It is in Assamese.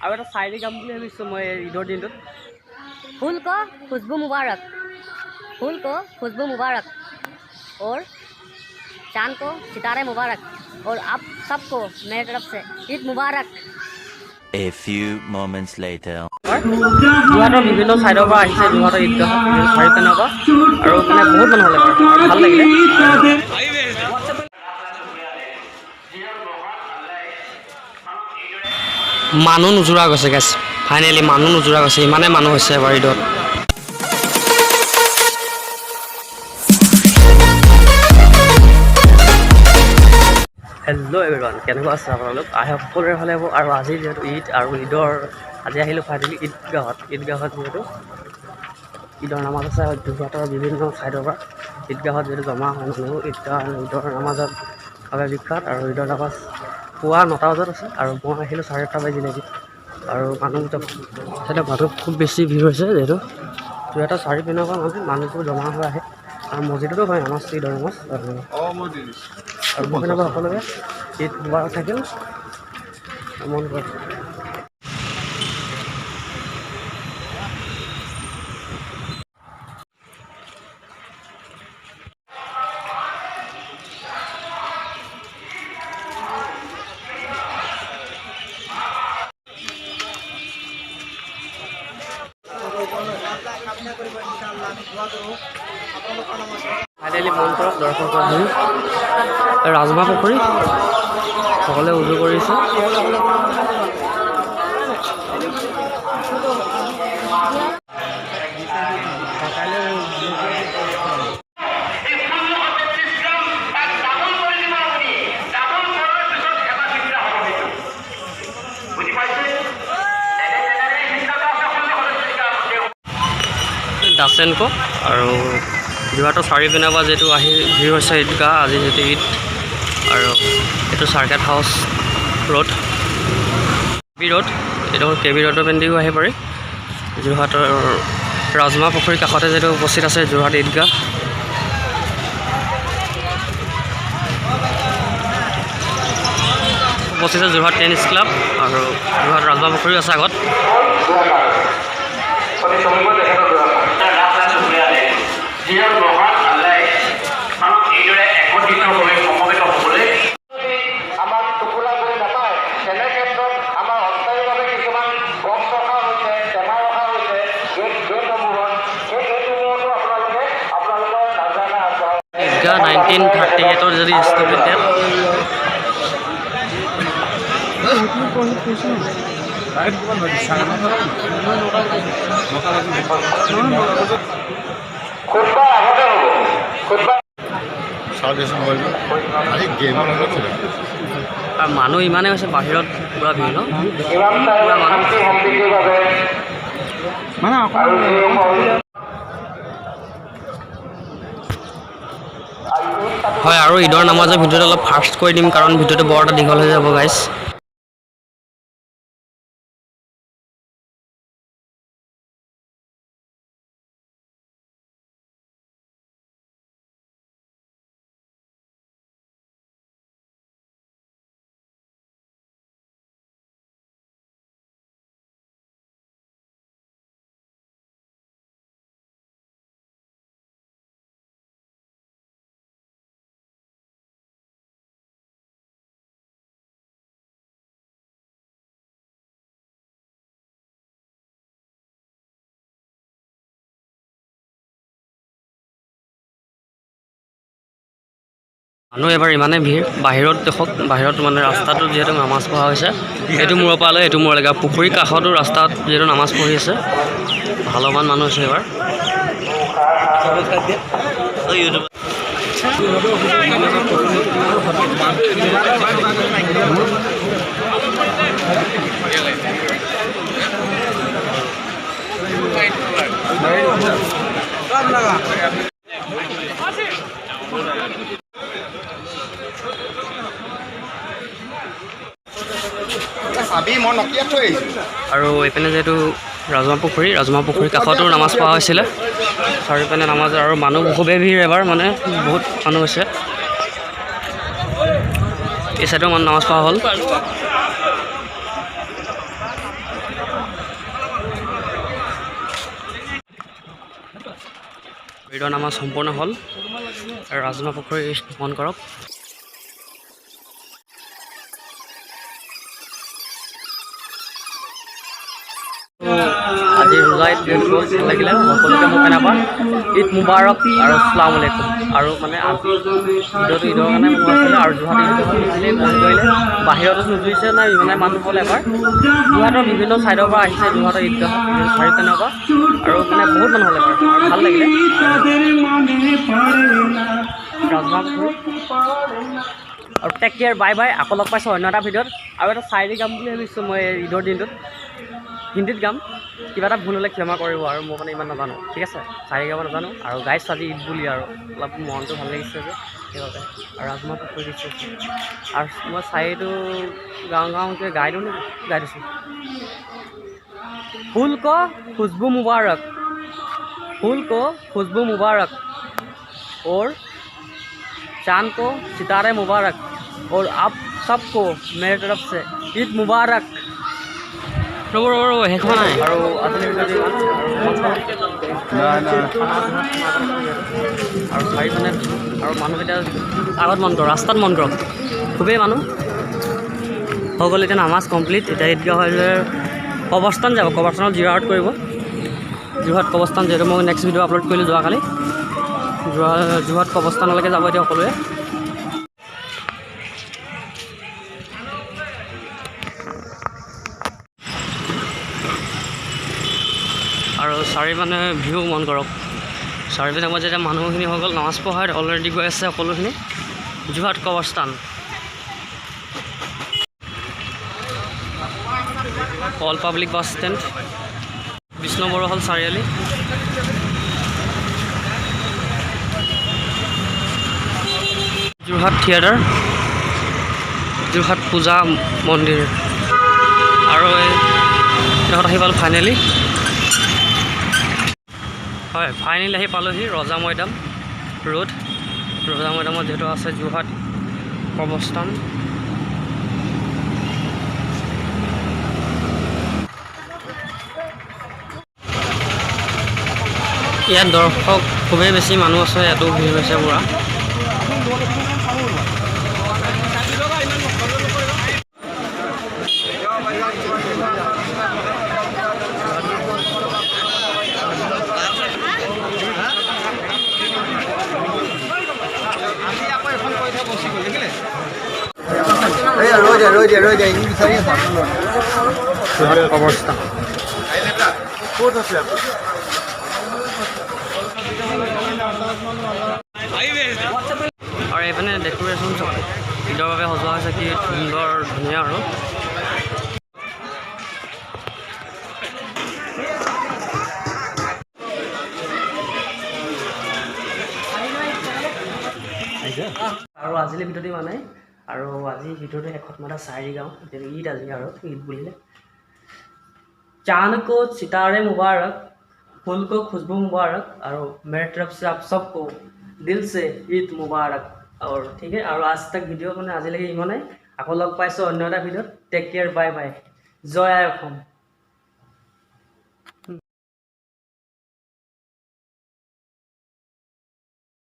আৰু এটা চাইৰি গাম বুলি ভাবিছোঁ মই ঈদৰ দিনটোত। फूल को खुशबू मुबारक, फूल को खुशबू मुबारक और चांद को सितारे मुबारक और आप सबको मेरी तरफ से ईद मुबारक। A few moments later. যোৰহাটৰ বিভিন্ন ছাইডৰ পৰা আহিছে যোৰহাটৰ ঈদগাহত চাৰি পেনৰ পৰা আৰু মানে বহুত মানুহ হ'লে বাৰু ভাল লাগিলে। মানুহ নোযোৰা গৈছে গেছ, ফাইনেলি মানুহ নোযোৰা গৈছে, ইমানে মানুহ হৈছে এবাৰ ঈদত। হেল্ল' এভৰিৱান, কেনেকুৱা আছে আপোনালোক? সকলোৰে ভালে হ'ব। আৰু আজি যিহেতু ঈদ আৰু ঈদৰ আজি আহিলোঁ ফাইনেলি ঈদগাহত যিহেতু ঈদৰ নামাজ আছে যোৰহাটৰ বিভিন্ন ছাইডৰ পৰা ঈদগাহত যিহেতু জমা হয় মানুহ। ঈদৰ নামাজত বাবে বিখ্যাত আৰু ঈদৰ নামাজ পুৱা 9টা বজাত আছে আৰু মই আহিলোঁ 8:30 বাজিলেগি আৰু মানুহ খুব বেছি ভিৰ হৈছে যিহেতু যোৰহাটৰ চাৰিপিনৰ পৰা মানুহবোৰ জমা হৈ আহে আৰু মছজিদতো হয় নামাজ ঈদৰ নামাজ আৰু মোৰ পিনৰ পৰা সকলোকে ঈদ মুবাৰক থাকিল মন কৰে। ফাইনেলি মন্দিৰত দৰ্শন কৰি ৰাজমাহ পুখুৰী সকলোৱে উজু কৰিছে। দাচেনকো আৰু যোৰহাটৰ চাৰিপিনৰ পৰা যিহেতু আহি ভিৰ হৈছে ঈদগাহ আজি যিহেতু ঈদ আৰু এইটো চাৰ্কেট হাউচ ৰোড এইটো কেবি ৰোডৰ পেণ্ডিও আহিব পাৰি। যোৰহাটৰ ৰাজমাহ পুখুৰীৰ কাষতে যিহেতু উপস্থিত আছে যোৰহাট ঈদগাহ। উপস্থিত আছে যোৰহাট টেনিছ ক্লাব আৰু যোৰহাট ৰাজমাহ পুখুৰী আছে আগত। ঈদগাহ 1938 যদি স্থপিত আৰু মানুহ ইমানেই হৈছে বাহিৰত পুৰা ভিৰ ন হয়। আৰু ঈদৰ নামাজৰ ভিডিঅ'টো অলপ ফাষ্ট কৰি দিম কাৰণ ভিডিঅ'টো বৰ এটা দীঘল হৈ যাব গাইছ। মানুহ এবাৰ ইমানে ভিৰ বাহিৰত দেখক, বাহিৰত মানে ৰাস্তাটো যিহেতু নামাজ পঢ়া হৈছে এইটো মূৰৰ পৰা লৈ এইটো মূৰলৈকে পুখুৰীৰ কাষতো ৰাস্তাত যিহেতু নামাজ পঢ়ি আছে ভালমান মানুহ হৈছে এবাৰ। আৰু এইপিনে যিহেতু ৰাজমাহ পুখুৰীৰ কাষতো নামাজ পঢ়া হৈছিলে চাৰিওপিনে নামাজ আৰু মানুহ খুবেই ভিৰ এবাৰ মানে বহুত মানুহ হৈছে। এই চাইডেও নামাজ পঢ়া হ'ল। ঈদৰ নামাজ সম্পূৰ্ণ হ'ল আৰু ৰাজমা পুখুৰী মন কৰক। আজি ৰোজা ঈদ ভাল লাগিলে সকলোকে মোক কেনেকুৱা ঈদ মুবাৰক আৰু আসসালামু আলাইকুম। আৰু মানে ঈদৰ কাৰণে মোৰ আছিলে আৰু যোৰহাট ঈদগাহত নিজেই বন্ধ কৰিলে, বাহিৰতো নুজুৰিছে নাই মানে মানুহসকলে এবাৰ যোৰহাটৰ বিভিন্ন ছাইডৰ পৰা আহিছে যোৰহাটৰ ঈদগাহত চাৰি তেনেকুৱা আৰু মানে বহুত মানুহ হ'লে এবাৰ আৰু ভাল লাগিলে। ৰাজমা পুখুৰী আৰু টেক কেয়াৰ বাই বাই। আকৌ লগ পাইছোঁ অন্য এটা ভিডিঅ'ত। আৰু এটা চাইৰি গাম বুলি ভাবিছোঁ মই ঈদৰ দিনটোত, হিন্দীত গাম, কিবা এটা ভুল হ'লে ক্ষমা কৰিব আৰু মই মানে ইমান নাজানো, ঠিক আছে। চাইৰি গাব নাজানো আৰু গাইছ আজি ঈদ বুলি আৰু অলপ মনটো ভাল লাগিছে যে সেইবাবে। আৰু ৰাজমা পুখুৰী দিছোঁ আৰু মই চাইৰিটো গাঁওকৈ গাই দিওঁ নেকি, গাই দিছোঁ। फूल को खुशबू मुबारक, फूल को खुशबू मुबारक और चांद को सितारे मुबारक और आप सबको मेरे तरफ से ईद मुबारक। ৰ'ব শেষ হোৱা নাই আৰু আজিলৈ আৰু চাৰিজনে আৰু মানুহকেইটা আগত মন কৰক, ৰাস্তাত মন কৰক, খুবেই মানুহ হৈ গ'ল। এতিয়া নামাজ কমপ্লিট। এতিয়া ঈদগাহ কবৰস্থান যাব, কবৰস্থানত জিয়াৰত কৰিব। যোৰহাট কবৰস্থান যিহেতু মই নেক্সট ভিডিঅ' আপলোড কৰিলোঁ যোৱাকালি, যোৰহাট কবৰস্থানলৈকে যাব এতিয়া সকলোৱে। আৰু চাৰি মানে ভিউ মন কৰক, চাৰিপিনে মই যেতিয়া মানুহখিনি হৈ গ'ল নামাজ পঢ়াত অলৰেডি গৈ আছে সকলোখিনি যোৰহাট কবৰস্থান। All public bus stand, Bishnu Borhal Chariali. Jorhat theatre, Jorhat পূজা মন্দিৰ আৰু এইডোখৰত আহি পালোঁ ফাইনেলি। হয় ফাইনেলি আহি পালোঁহি ৰজা মৈদাম ৰোড। ৰজা মৈদামত যিহেতু আছে যোৰহাট কবৰস্থান। ইয়াত দৰ্শক খুবেই বেছি মানুহ আছে, ইয়াতো ভিৰ হৈছে পূৰা। কবৰস্থান ক'ত আছে? আৰু এইপিনে ডেক'ৰেশ্যন চব ঈদৰ বাবে সজোৱা হৈছে, কি সুন্দৰ ধুনীয়া। আৰু আজিলৈ ভিডিঅ'টো মানে আৰু আজি ভিডিঅ'টো শেষত মই এটা চাইৰি গাওঁ, ঈদ আজি আৰু ঈদ বুলিলে। चांद को सितारे मुबारक, फूल को खुशबू मुबारक और मेरे तरफ से आप सबको दिल से ईद मुबारक। और ठीक है, और आज तक ভিডিঅ' মানে আজিলৈকে ইমানেই। আকৌ লগ পাইছোঁ অন্য এটা ভিডিঅ'ত। টেক কেয়াৰ, বাই বাই, জয় আই অসম।